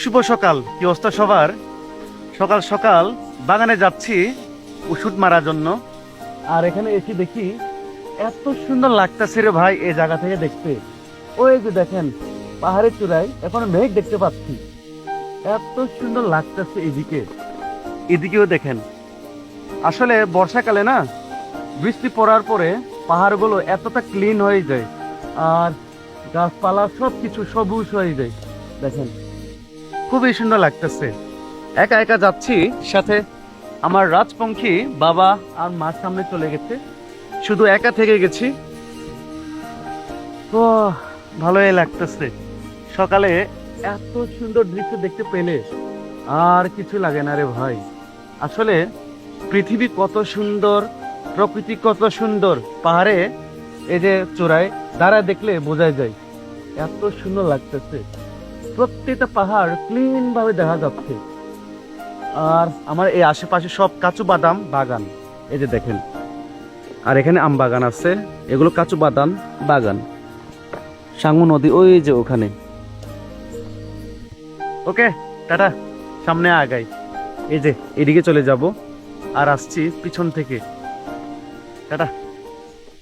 শুভ সকাল, কি অবস্থা সবার? সকাল সকাল বাগানে যাচ্ছি ওষুধ মারার জন্য। আর এখানে এসে দেখি এত সুন্দর লাগতেছে রে ভাই এই জায়গা থেকে দেখতে। ওই যে দেখেন পাহাড়ের চূড়ায় এখন মেঘ দেখতে পাচ্ছি, এত সুন্দর লাগতেছে এদিকে। এদিকেও দেখেন, আসলে বর্ষাকালে না বৃষ্টি পড়ার পরে পাহাড়গুলো এতটা ক্লিন হয়ে যায় আর গাছপালা সবকিছু সবুজ হয়ে যায়। দেখেন খুবই সুন্দর লাগতেছে। একা একা যাচ্ছি, সাথে আমার রাজপঙ্খী বাবা আর মার সামনে চলে গেছে, শুধু একা থেকে গেছি। তো ভালোই লাগতেছে, সকালে এত সুন্দর দৃশ্য দেখতে পেলে আর কিছু লাগে না রে ভাই। আসলে পৃথিবী কত সুন্দর, প্রকৃতি কত সুন্দর, পাহাড়ে এই যে চূড়ায় দাঁড়ায় দেখলে বোঝা যায় এত সুন্দর লাগতেছে। প্রত্যেকটা পাহাড় ক্লিন ভাবে দেখা যাচ্ছে। আর আমার এই আশেপাশে সব কাজু বাদাম বাগান, এই যে দেখেন। আর এখানে আম বাগান আছে, এগুলো কাজু বাদাম বাগান। সাঙ্গু নদী ওই যে ওখানে। ওকে টাটা, সামনে আগাই। এই যে এদিকে চলে যাব আর আসছি পিছন থেকে। টাটা।